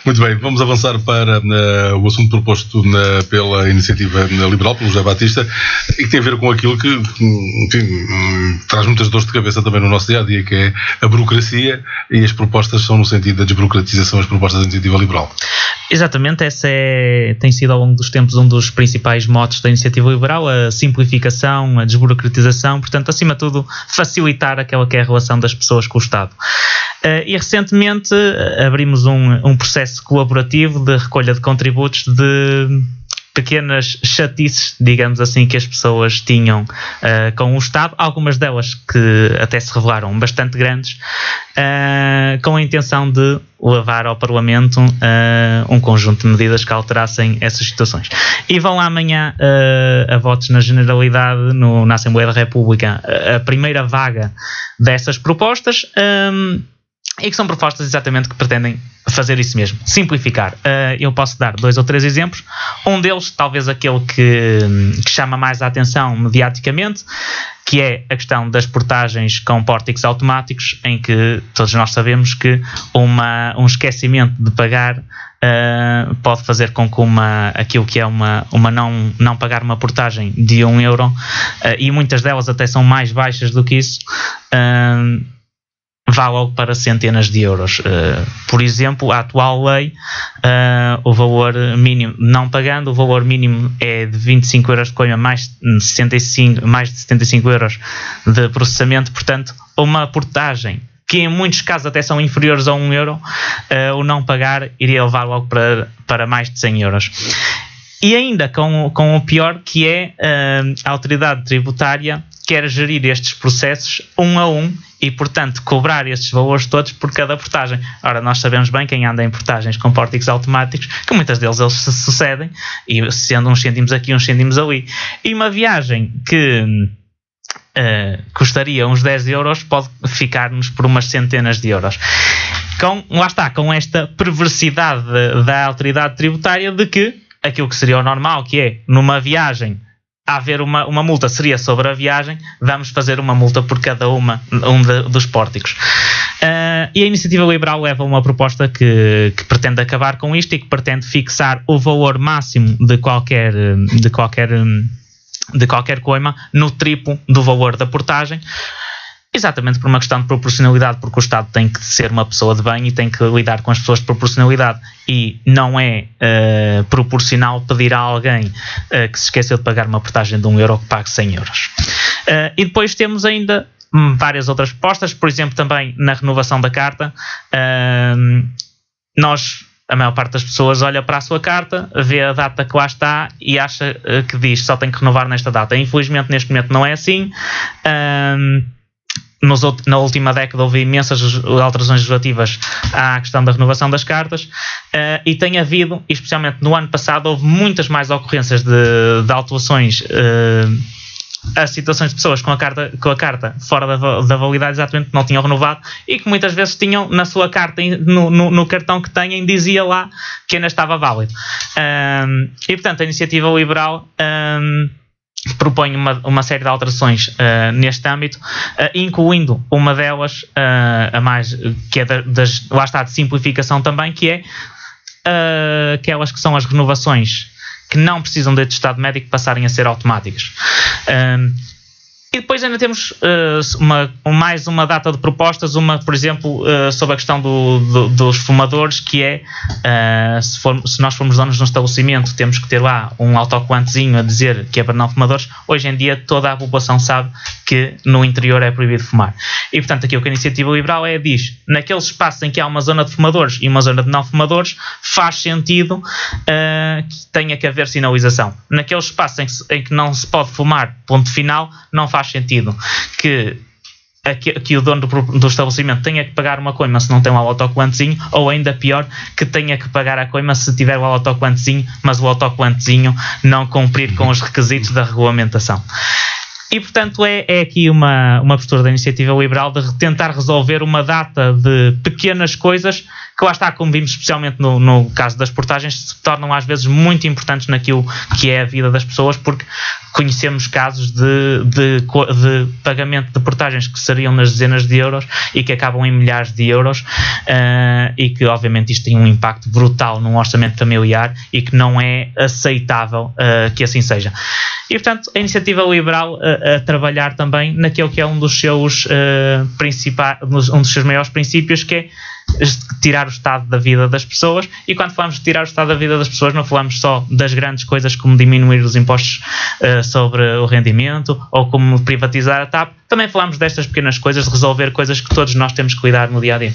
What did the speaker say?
Muito bem, vamos avançar para o assunto proposto pela Iniciativa Liberal, pelo José Batista, e que tem a ver com aquilo que, enfim, traz muitas dores de cabeça também no nosso dia-a-dia, que é a burocracia, e as propostas são no sentido da desburocratização, as propostas da Iniciativa Liberal. Exatamente, tem sido ao longo dos tempos um dos principais motos da Iniciativa Liberal, a simplificação, a desburocratização, portanto, acima de tudo, facilitar aquela que é a relação das pessoas com o Estado. E recentemente abrimos um processo colaborativo de recolha de contributos de pequenas chatices, digamos assim, que as pessoas tinham com o Estado, algumas delas que até se revelaram bastante grandes, com a intenção de levar ao Parlamento um conjunto de medidas que alterassem essas situações. E vão lá amanhã a votos na Generalidade, na Assembleia da República, a primeira vaga dessas propostas, e que são propostas exatamente que pretendem fazer isso mesmo, simplificar. Eu posso dar 2 ou 3 exemplos. Um deles, talvez aquele que chama mais a atenção mediaticamente, que é a questão das portagens com pórticos automáticos, em que todos nós sabemos que um esquecimento de pagar pode fazer com que aquilo que é uma não pagar uma portagem de €1, e muitas delas até são mais baixas do que isso, vá logo para centenas de euros. Por exemplo, a atual lei, o valor mínimo, não pagando, o valor mínimo é de €25 de coima, mais de 75 euros de processamento. Portanto, uma portagem que em muitos casos até são inferiores a €1, o não pagar iria levar logo para mais de 100 euros. E ainda com o pior, que é a autoridade tributária quer gerir estes processos um a um e, portanto, cobrar estes valores todos por cada portagem. Ora, nós sabemos bem, quem anda em portagens com pórticos automáticos, que muitas deles eles se sucedem, e sendo uns cêntimos aqui, uns cêntimos ali. E uma viagem que custaria uns 10 euros pode ficar-nos por umas centenas de euros. Com esta perversidade da autoridade tributária de que aquilo que seria o normal, que é numa viagem haver uma multa, seria sobre a viagem, vamos fazer uma multa por cada um dos pórticos. E a Iniciativa Liberal leva uma proposta que pretende acabar com isto e que pretende fixar o valor máximo de qualquer coima no triplo do valor da portagem, exatamente por uma questão de proporcionalidade, porque o Estado tem que ser uma pessoa de bem e tem que lidar com as pessoas de proporcionalidade, e não é proporcional pedir a alguém que se esqueceu de pagar uma portagem de €1 que pague 100 euros. E depois temos ainda várias outras propostas, por exemplo, também na renovação da carta. A maior parte das pessoas olha para a sua carta, vê a data que lá está e acha que diz só tem que renovar nesta data. Infelizmente, neste momento não é assim. Na última década houve imensas alterações legislativas à questão da renovação das cartas, e tem havido, especialmente no ano passado, houve muitas mais ocorrências de alterações a situações de pessoas com a carta fora da validade, exatamente, que não tinham renovado e que muitas vezes tinham na sua carta, no cartão que têm, dizia lá que ainda estava válido. E portanto a Iniciativa Liberal propõe uma série de alterações neste âmbito, incluindo uma delas, a mais, que é lá está, de simplificação também, que é aquelas que são as renovações que não precisam de atestado médico passarem a ser automáticas. E depois ainda temos mais uma data de propostas, por exemplo, sobre a questão dos fumadores, que é, se nós formos donos de um estabelecimento, temos que ter lá um autocolantezinho a dizer que é para não fumadores. Hoje em dia toda a população sabe que no interior é proibido fumar. E portanto aqui o que a Iniciativa Liberal diz, naqueles espaços em que há uma zona de fumadores e uma zona de não fumadores, faz sentido que tenha que haver sinalização. Naqueles espaços em que não se pode fumar, ponto final, não faz sentido que o dono do estabelecimento tenha que pagar uma coima se não tem o autocolantezinho, ou ainda pior, que tenha que pagar a coima se tiver o autocolantezinho, mas o autocolantezinho não cumprir com os requisitos da regulamentação. E, portanto, é aqui uma postura da Iniciativa Liberal de tentar resolver uma data de pequenas coisas que, lá está, como vimos especialmente no caso das portagens, se tornam às vezes muito importantes naquilo que é a vida das pessoas, porque conhecemos casos de pagamento de portagens que seriam nas dezenas de euros e que acabam em milhares de euros, e que obviamente isto tem um impacto brutal num orçamento familiar e que não é aceitável que assim seja. E, portanto, a Iniciativa Liberal a trabalhar também naquilo que é um dos seus maiores princípios, que é tirar o estado da vida das pessoas. E quando falamos de tirar o estado da vida das pessoas, não falamos só das grandes coisas como diminuir os impostos sobre o rendimento ou como privatizar a TAP, também falamos destas pequenas coisas, de resolver coisas que todos nós temos que lidar no dia a dia.